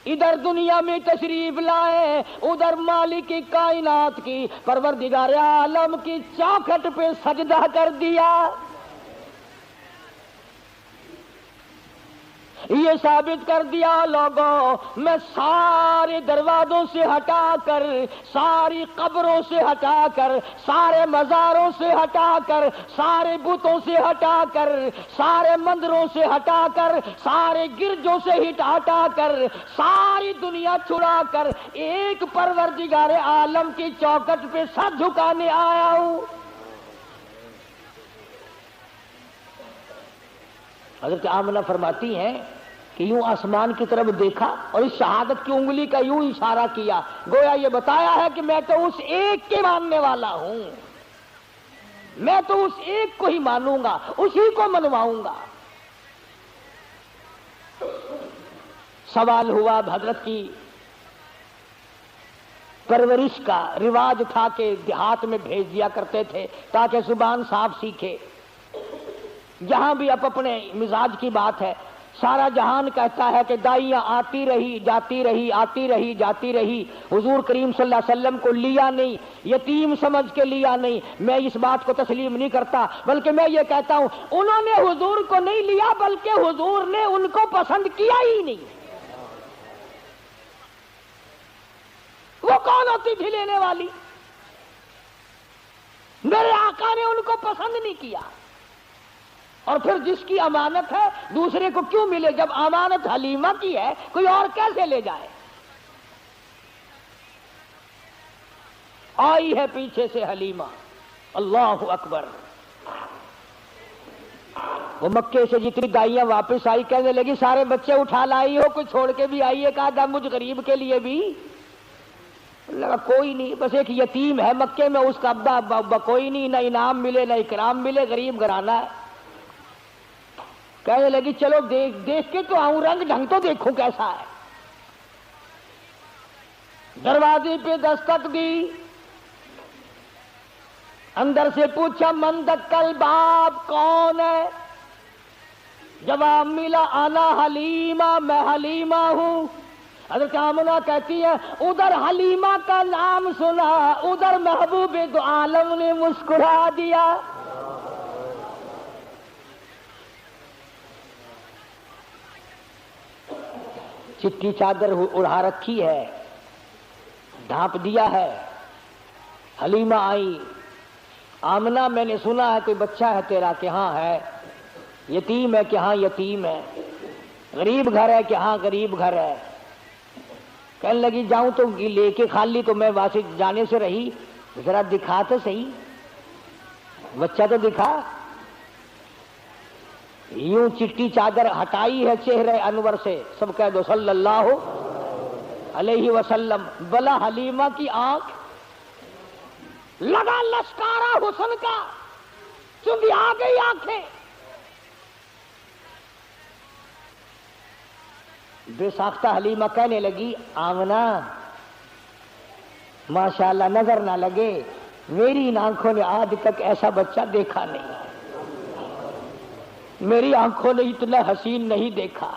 ادھر دنیا میں تشریف لائے، ادھر مالک کائنات کی پروردگار عالم کی چوکھٹ پہ سجدہ کر دیا۔ یہ ثابت کر دیا لوگوں، میں سارے دروازوں سے ہٹا کر، ساری قبروں سے ہٹا کر، سارے مزاروں سے ہٹا کر، سارے بتوں سے ہٹا کر، سارے مندروں سے ہٹا کر، سارے گرجوں سے ہٹا کر، ساری دنیا چھڑا کر ایک پروردگار عالم کی چوکٹ پہ سر جھکانے آیا ہوں۔ حضرت آمنہ فرماتی ہیں کہ یوں آسمان کی طرف دیکھا اور اس شہادت کی انگلی کا یوں اشارہ کیا، گویا یہ بتایا ہے کہ میں تو اس ایک کے ماننے والا ہوں، میں تو اس ایک کو ہی مانوں گا، اسی کو منواؤں گا۔ سوال ہوا، حضرت کی پرورش کا رواج تھا کہ دیہات میں بھیج دیا کرتے تھے تاکہ زبان صاف سیکھے۔ جہاں بھی اب اپنے مزاج کی بات ہے، سارا جہان کہتا ہے کہ دائیاں آتی رہی جاتی رہی، آتی رہی جاتی رہی، حضور کریم صلی اللہ علیہ وسلم کو لیا نہیں، یتیم سمجھ کے لیا نہیں۔ میں اس بات کو تسلیم نہیں کرتا، بلکہ میں یہ کہتا ہوں انہوں نے حضور کو نہیں لیا بلکہ حضور نے ان کو پسند کیا ہی نہیں۔ وہ کون ہوتی تھی لینے والی؟ میرے آقا نے ان کو پسند نہیں کیا۔ اور پھر جس کی امانت ہے دوسرے کو کیوں ملے؟ جب امانت حلیمہ کی ہے کوئی اور کیسے لے جائے؟ آئی ہے پیچھے سے حلیمہ، اللہ اکبر۔ وہ مکے سے جتنی دائیاں واپس آئی کہنے لگی سارے بچے اٹھا لائی ہو، کوئی چھوڑ کے بھی آئی ہے؟ کہا تھا مجھ غریب کے لیے بھی لگا کوئی نہیں، بس ایک یتیم ہے مکے میں، اس کا ابا کوئی نہیں، نہ انعام ملے نہ اکرام ملے، غریب گھرانہ ہے۔ کہنے لگی چلو دیکھ کے تو آؤں، رنگ ڈھنگ تو دیکھوں کیسا ہے۔ دروازے پہ دستک دی، اندر سے پوچھا من دکل باب، کون ہے؟ جواب ملا انا حلیمہ، میں حلیمہ ہوں۔ حضرت آمنہ کہتی ہے ادھر حلیمہ کا نام سنا، ادھر محبوب دو عالم نے مسکرا دیا۔ چٹی چادر اڑا رکھی ہے، ڈھانپ دیا ہے۔ حلیمہ آئی، آمنہ میں نے سنا ہے کوئی بچہ ہے تیرا؟ کہ ہاں ہے۔ یتیم ہے؟ کہ ہاں یتیم ہے۔ غریب گھر ہے؟ کہ ہاں غریب گھر ہے۔ کہنے لگی جاؤں تو لے کے خالی تو میں واسط جانے سے رہی، ذرا دکھا تو صحیح، بچہ تو دکھا۔ یوں چٹی چادر ہٹائی ہے چہرے انور سے، سب کہہ دو صلی اللہ علیہ وسلم۔ بلا حلیمہ کی آنکھ لگا لشکارا حسن کا، چندی آ گئی آنکھیں. بے ساختہ حلیمہ کہنے لگی آمنہ ماشاءاللہ نظر نہ لگے، میری ان آنکھوں نے آج تک ایسا بچہ دیکھا نہیں، میری آنکھوں نے اتنا حسین نہیں دیکھا.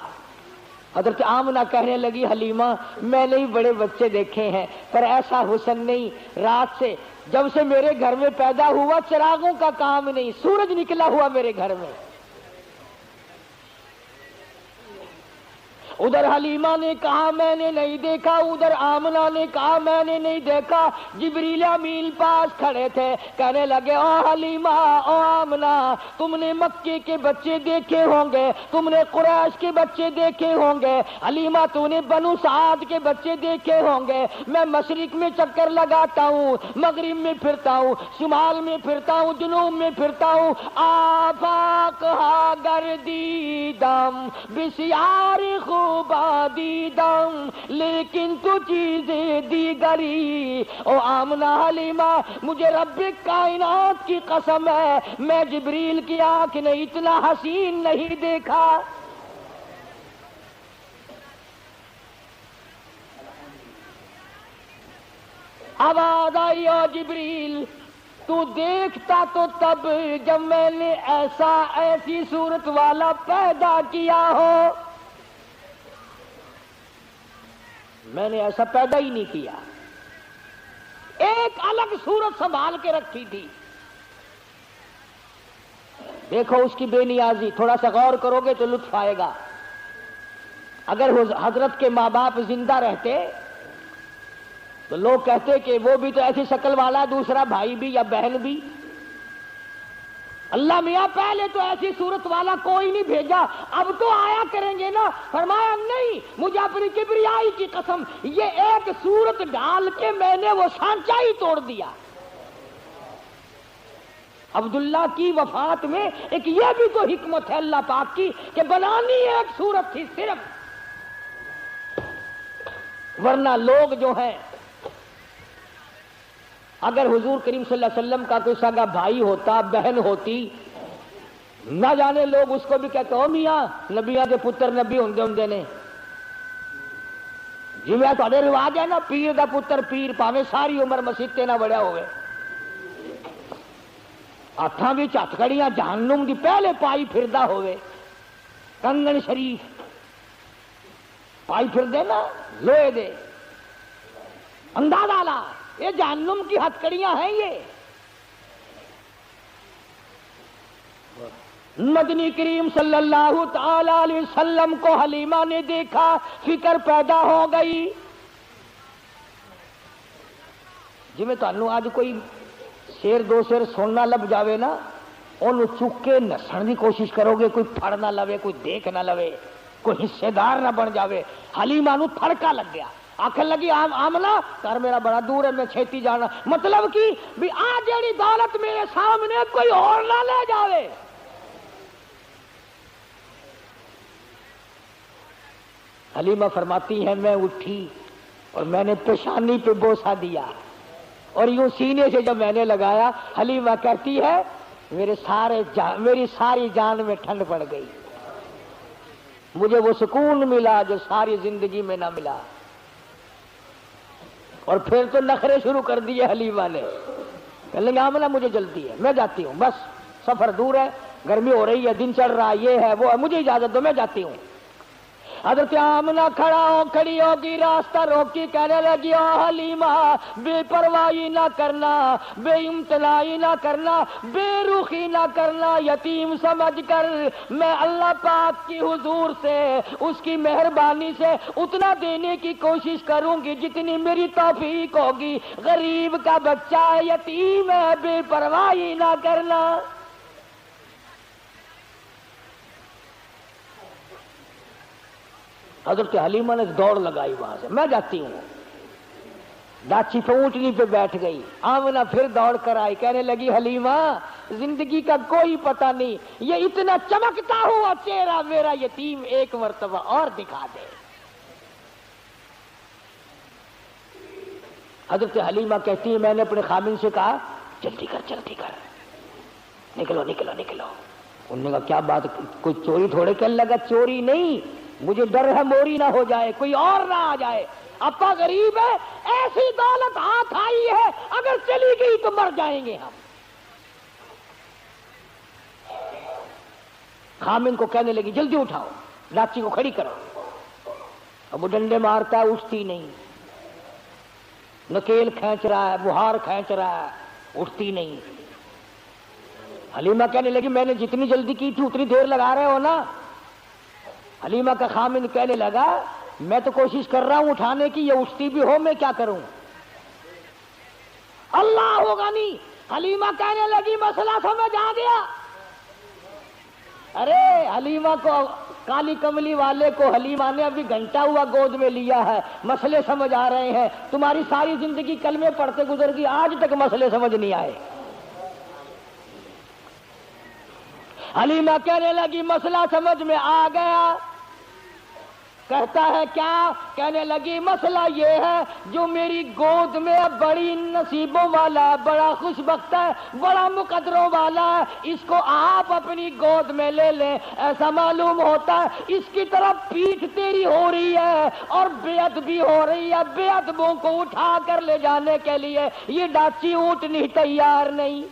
حضرت آمنہ کہنے لگی حلیمہ میں نے بڑے بچے دیکھے ہیں پر ایسا حسن نہیں. رات سے جب سے میرے گھر میں پیدا ہوا چراغوں کا کام نہیں، سورج نکلا ہوا میرے گھر میں. ادھر حلیمہ نے کہا میں نے نہیں دیکھا، ادھر آمنہ نے کہا میں نے نہیں دیکھا. جبریل امین پاس کھڑے تھے، کہنے لگے او حلیمہ او آمنہ تم نے مکے کے بچے دیکھے ہوں گے، تم نے قریش کے بچے دیکھے ہوں گے، حلیمہ تو نے بنو سعد کے بچے دیکھے ہوں گے. میں مشرق میں چکر لگاتا ہوں، مغرب میں پھرتا ہوں، شمال میں پھرتا ہوں، جنوب میں پھرتا ہوں. آفاق ہا گردیدم بسیار خوبا دیدم لیکن تو چیزیں دیگری. او آمنہ حلیمہ مجھے رب کائنات کی قسم ہے میں جبریل کی آنکھ نے اتنا حسین نہیں دیکھا. آواز آئی او جبریل تو دیکھتا تو تب جب میں نے ایسی صورت والا پیدا کیا ہو، میں نے ایسا پیدا ہی نہیں کیا. ایک الگ صورت سنبھال کے رکھی تھی. دیکھو اس کی بے نیازی، تھوڑا سا غور کرو گے تو لطف آئے گا. اگر حضرت کے ماں باپ زندہ رہتے تو لوگ کہتے کہ وہ بھی تو ایسی شکل والا دوسرا بھائی بھی یا بہن بھی. اللہ میاں پہلے تو ایسی صورت والا کوئی نہیں بھیجا، اب تو آیا کریں گے نا. فرمایا نہیں، مجھے اپنی کبریائی کی قسم یہ ایک صورت ڈال کے میں نے وہ سانچہ ہی توڑ دیا. عبداللہ کی وفات میں ایک یہ بھی تو حکمت ہے اللہ پاک کی کہ بنانی ایک صورت تھی صرف، ورنہ لوگ جو ہیں اگر حضور کریم صلی اللہ علیہ وسلم کا کوئی سگا بھائی ہوتا بہن ہوتی نہ جانے لوگ اس کو بھی کہتے ہو میاں نبیاں دے پتر نبی ہوندے نے. جی میں تھوڑے رواج ہے نا پیر دا پتر پیر پاویں ساری عمر مسیتے نہ بڑھیا ہوئے، ہاتھاں وچ ہتھکڑیاں جہنم دی پہلے پائی پھردا ہوئے، کنگن شریف پائی پھردے نا لوہے دے. اندازہ لا یہ جہنم کی ہتھکڑیاں ہیں. یہ مدنی کریم صلی اللہ تعالی علیہ وسلم کو حلیمہ نے دیکھا، فکر پیدا ہو گئی. جی میں تانوں آج کوئی شیر دو شیر سننا لب جاوے نا انہوں چک کے نسن کی کوشش کرو گے، کوئی پھڑ نہ لوے، کوئی دیکھ نہ لوے، کوئی حصے دار نہ بن جاوے. حلیمہ نو تھڑکا لگ گیا، آخر لگی آمنہ گھر میرا بڑا دور ہے میں چھیتی جانا. مطلب کی بھی آ جیڑی دولت میرے سامنے کوئی اور نہ لے جاوے. حلیمہ فرماتی ہے میں اٹھی اور میں نے پیشانی پہ بوسہ دیا اور یوں سینے سے جب میں نے لگایا، حلیمہ کہتی ہے میری ساری جان میں ٹھنڈ پڑ گئی، مجھے وہ سکون ملا جو ساری زندگی میں نہ ملا. اور پھر تو نخرے شروع کر دیے حلیمہ نے. کہنے لگے آمنہ مجھے جلدی ہے میں جاتی ہوں، بس سفر دور ہے، گرمی ہو رہی ہے، دن چڑھ رہا ہے، یہ ہے وہ ہے، مجھے اجازت دو میں جاتی ہوں. حضرت آمنہ کھڑی ہوگی، راستہ روکی، کہنے لگی او حلیمہ بے پرواہی نہ کرنا، بے امتناعی نہ کرنا، بے رخی نہ کرنا، یتیم سمجھ کر میں اللہ پاک کی حضور سے اس کی مہربانی سے اتنا دینے کی کوشش کروں گی جتنی میری توفیق ہوگی. غریب کا بچہ ہے، یتیم ہے، بے پرواہی نہ کرنا. حضرت حلیمہ نے دوڑ لگائی وہاں سے، میں جاتی ہوں. داچی پہ اونٹنی پہ بیٹھ گئی. آمنہ پھر دوڑ کر آئی، کہنے لگی حلیمہ زندگی کا کوئی پتہ نہیں، یہ اتنا چمکتا ہوا چہرہ میرا یتیم ایک مرتبہ اور دکھا دے. حضرت حلیمہ کہتی ہے میں نے اپنے خامن سے کہا جلدی کر جلدی کر، نکلو نکلو نکلو۔ انہوں نے کہا کیا بات، کوئی چوری تھوڑے کرنے لگا؟ چوری نہیں، مجھے ڈر ہے موری نہ ہو جائے، کوئی اور نہ آ جائے، اپا غریب ہے، ایسی دولت ہاتھ آئی ہے اگر چلی گئی تو مر جائیں گے ہم۔ خامن کو کہنے لگی جلدی اٹھاؤ، لاچی کو کھڑی کرو۔ اب وہ ڈنڈے مارتا ہے، اٹھتی نہیں، نکیل کھینچ رہا ہے، بہار کھینچ رہا ہے، اٹھتی نہیں۔ حلیمہ کہنے لگی میں نے جتنی جلدی کی تھی اتنی دیر لگا رہے ہو نا۔ حلیمہ کا خامن کہنے لگا میں تو کوشش کر رہا ہوں اٹھانے کی، یہ اٹھتی بھی ہو میں کیا کروں؟ اللہ ہوگا نہیں۔ حلیمہ کہنے لگی مسئلہ سمجھ آ گیا۔ ارے حلیمہ کو، کالی کملی والے کو حلیمہ نے ابھی گھنٹہ ہوا گود میں لیا ہے، مسئلے سمجھ آ رہے ہیں، تمہاری ساری زندگی کلمے پڑھتے گزر گئی، آج تک مسئلے سمجھ نہیں آئے۔ حلیمہ کہنے لگی مسئلہ سمجھ میں آ گیا۔ کہتا ہے کیا؟ کہنے لگی مسئلہ یہ ہے جو میری گود میں بڑی نصیبوں والا ہے، بڑا خوش بخت ہے، بڑا مقدروں والا ہے، اس کو آپ اپنی گود میں لے لیں۔ ایسا معلوم ہوتا ہے اس کی طرف پیٹھ تیری ہو رہی ہے اور بے ادبی ہو رہی ہے، بے ادبوں کو اٹھا کر لے جانے کے لیے یہ ڈاچی اونٹنی تیار نہیں۔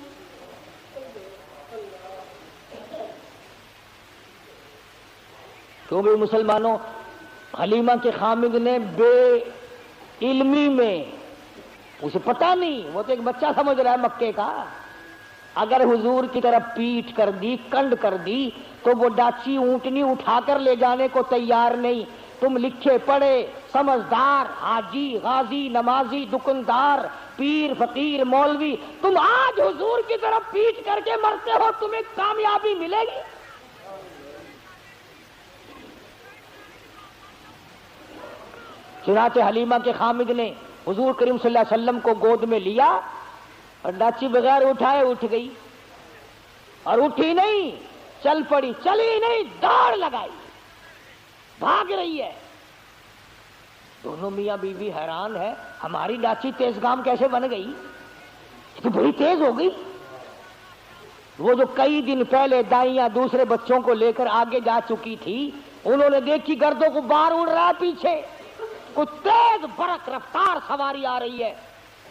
تو بھی مسلمانوں، حلیمہ کے خامد نے بے علمی میں، اسے پتہ نہیں، وہ تو ایک بچہ سمجھ رہا ہے مکے کا، اگر حضور کی طرف پیٹھ کر دی، کنڈ کر دی تو وہ ڈاچی اونٹنی اٹھا کر لے جانے کو تیار نہیں۔ تم لکھے پڑھے سمجھدار حاجی غازی نمازی دکاندار پیر فقیر مولوی، تم آج حضور کی طرف پیٹھ کر کے مرتے ہو، تمہیں کامیابی ملے گی؟ چنانچہ حلیمہ کے خامد نے حضور کریم صلی اللہ علیہ وسلم کو گود میں لیا اور ڈاچی بغیر اٹھائے اٹھ گئی، اور اٹھی نہیں، چل پڑی، چلی نہیں، دوڑ لگائی، بھاگ رہی ہے۔ دونوں میاں بیوی حیران ہے، ہماری ڈاچی تیز گام کیسے بن گئی؟ یہ تو بڑی تیز ہو گئی۔ وہ جو کئی دن پہلے دائیاں دوسرے بچوں کو لے کر آگے جا چکی تھی، انہوں نے دیکھی گردوں کو باہر اڑ رہا ہے پیچھے، کوئی تیز برق رفتار سواری آ رہی ہے،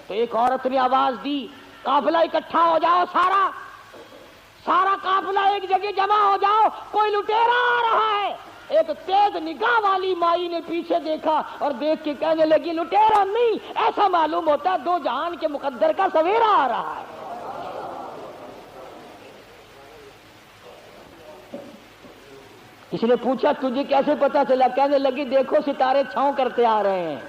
تو ایک عورت نے آواز دی قافلہ اکٹھا ہو جاؤ، سارا قافلہ ایک جگہ جمع ہو جاؤ، کوئی لٹیرا آ رہا ہے۔ ایک تیز نگاہ والی مائی نے پیچھے دیکھا اور دیکھ کے کہنے لگی لٹیرا نہیں، ایسا معلوم ہوتا ہے دو جہان کے مقدر کا سویرا آ رہا ہے۔ اس نے پوچھا تجھے کیسے پتا چلا؟ کہنے لگی دیکھو ستارے چھاؤں کرتے آ رہے ہیں۔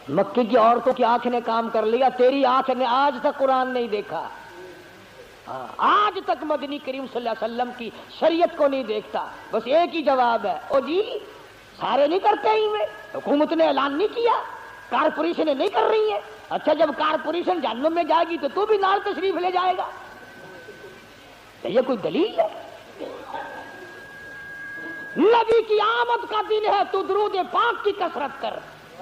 مکے کی عورتوں کی آنکھ نے کام کر لیا، تیری آنکھ نے آج تک قرآن نہیں دیکھا، آج تک مدنی کریم صلی اللہ علیہ وسلم کی شریعت کو نہیں دیکھتا۔ بس ایک ہی جواب ہے، او جی سارے نہیں کرتے ہی ہوئے، حکومت نے اعلان نہیں کیا، کارپوریشنیں نہیں کر رہی ہیں۔ اچھا جب کارپوریشن جہنم میں جائے گی تو تو بھی نال تشریف لے جائے گا؟ یہ کوئی دلیل ہے؟ نبی کی آمد کا دن ہے تو درود پاک کی کثرت کر،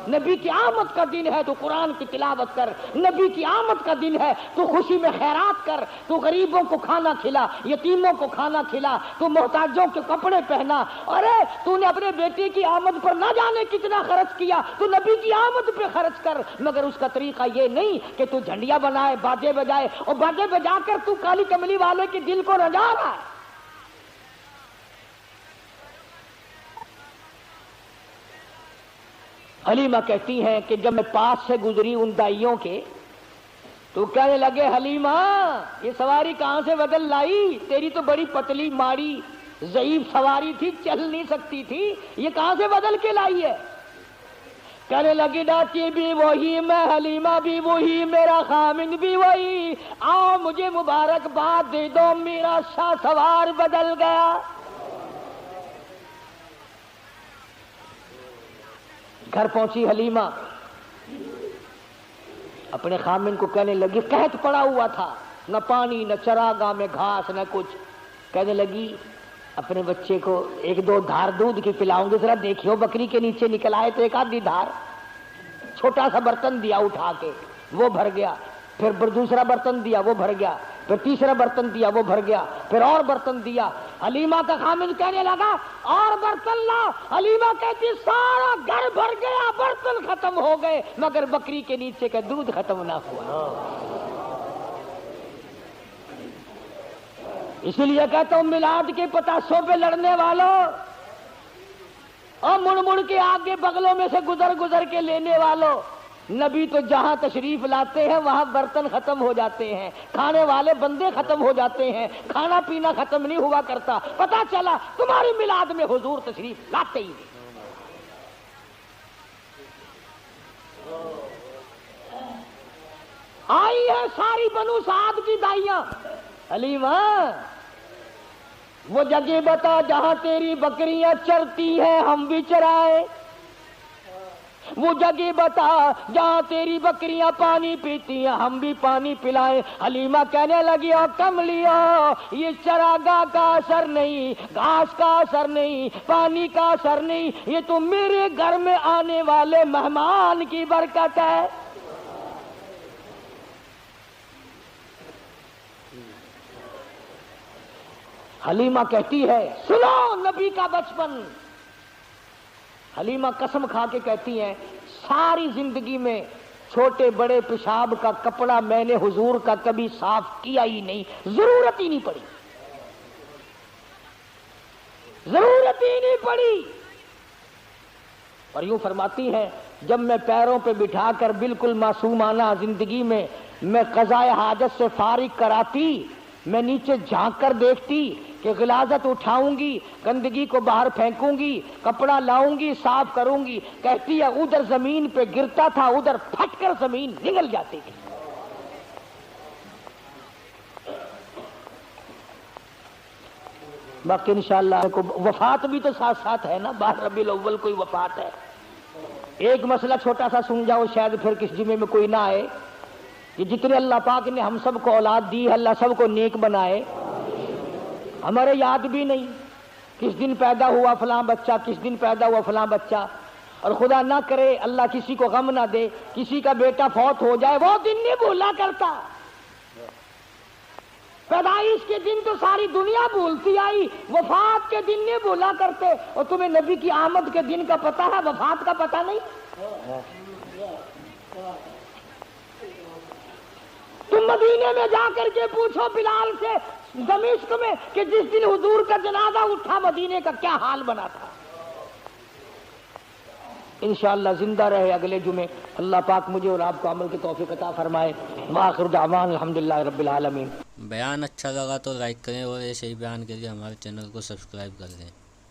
نبی کی آمد کا دن ہے تو قرآن کی تلاوت کر، نبی کی آمد کا دن ہے تو خوشی میں خیرات کر، تو غریبوں کو کھانا کھلا، یتیموں کو کھانا کھلا، تو محتاجوں کے کپڑے پہنا۔ ارے تو نے اپنے بیٹے کی آمد پر نہ جانے کتنا خرچ کیا، تو نبی کی آمد پہ خرچ کر، مگر اس کا طریقہ یہ نہیں کہ تو جھنڈیاں بنائے، باجے بجائے، اور باجے بجا کر تو کالی کملی والے کے دل کو رجا رہا ہے۔ حلیمہ کہتی ہیں کہ جب میں پاس سے گزری ان دائیوں کے تو کہنے لگے حلیمہ یہ سواری کہاں سے بدل لائی؟ تیری تو بڑی پتلی ماڑی ضعیف سواری تھی، چل نہیں سکتی تھی، یہ کہاں سے بدل کے لائی ہے؟ کہنے لگی ڈاچی بھی وہی، میں حلیمہ بھی وہی، میرا خامن بھی وہی، آؤ مجھے مبارکباد دے دو، میرا شاہ سوار بدل گیا۔ گھر پہنچی حلیمہ، اپنے خامن کو کہنے لگی قحط پڑا ہوا تھا، نہ پانی نہ چراگاہ میں گھاس نہ کچھ، کہنے لگی اپنے بچے کو ایک دو دھار دودھ کی پلاؤں گی، ذرا دیکھیو بکری کے نیچے نکل آئے تو ایک آدھی دھار۔ چھوٹا سا برتن دیا اٹھا کے، وہ بھر گیا، پھر دوسرا برتن دیا وہ بھر گیا، پھر تیسرا برتن دیا وہ بھر گیا، پھر اور برتن دیا۔ حلیمہ کا خامد کہنے لگا اور برتن لا، حلیمہ کہتی سارا گھر بھر گیا، برتن ختم ہو گئے مگر بکری کے نیچے کا دودھ ختم نہ ہوا۔ اسی لیے کہتا ہوں میلاد کے پتاسوں پہ لڑنے والوں اور مڑ مڑ کے آگے بغلوں میں سے گزر گزر کے لینے والوں، نبی تو جہاں تشریف لاتے ہیں وہاں برتن ختم ہو جاتے ہیں، کھانے والے بندے ختم ہو جاتے ہیں، کھانا پینا ختم نہیں ہوا کرتا۔ پتہ چلا تمہاری میلاد میں حضور تشریف لاتے ہی نہیں۔ آئی ہے ساری بنو سعد کی دائیاں، حلیمہ وہ جگہ بتا جہاں تیری بکریاں چرتی ہیں ہم بھی چرائے، وہ جگہ بتا جہاں تیری بکریاں پانی پیتی ہیں ہم بھی پانی پلائیں۔ حلیمہ کہنے لگی او کملیو، یہ چراگاہ کا اثر نہیں، گھاس کا اثر نہیں، پانی کا اثر نہیں، یہ تو میرے گھر میں آنے والے مہمان کی برکت ہے۔ حلیمہ کہتی ہے سنو نبی کا بچپن، حلیمہ قسم کھا کے کہتی ہیں ساری زندگی میں چھوٹے بڑے پیشاب کا کپڑا میں نے حضور کا کبھی صاف کیا ہی نہیں، ضرورت ہی نہیں پڑی، ضرورت ہی نہیں پڑی۔ اور یوں فرماتی ہے جب میں پیروں پہ بٹھا کر بالکل معصومانہ زندگی میں قضائے حاجت سے فارغ کراتی، میں نیچے جھانک کر دیکھتی کہ غلاظت اٹھاؤں گی، گندگی کو باہر پھینکوں گی، کپڑا لاؤں گی، صاف کروں گی، کہتی ہے ادھر زمین پہ گرتا تھا ادھر پھٹ کر زمین نگل جاتی تھی۔ باقی انشاءاللہ وفات بھی تو ساتھ ساتھ ہے نا، 12 ربیع الاول کوئی وفات ہے۔ ایک مسئلہ چھوٹا سا سن جاؤ، شاید پھر کس جمعے میں کوئی نہ آئے، کہ جتنے اللہ پاک نے ہم سب کو اولاد دی ہے اللہ سب کو نیک بنائے۔ ہمارے یاد بھی نہیں کس دن پیدا ہوا فلاں بچہ، کس دن پیدا ہوا فلاں بچہ، اور خدا نہ کرے اللہ کسی کو غم نہ دے کسی کا بیٹا فوت ہو جائے، وہ دن نہیں بھولا کرتا۔ پیدائش کے دن تو ساری دنیا بھولتی آئی، وفات کے دن نہیں بھولا کرتے۔ اور تمہیں نبی کی آمد کے دن کا پتہ ہے، وفات کا پتہ نہیں؟ تم مدینے میں جا کر کے پوچھو بلال سے دمشق میں کہ جس دن حضور کا جنازہ اٹھا مدینے کا کیا حال بنا تھا۔ انشاءاللہ زندہ رہے اگلے جمعے، اللہ پاک مجھے اور آپ کو عمل کی توفیق عطا فرمائے۔ وآخر دعوانا الحمدللہ رب العالمین۔ بیان اچھا لگا تو لائک کریں اور ایسے ہی بیان کے لیے ہمارے چینل کو سبسکرائب کر دیں۔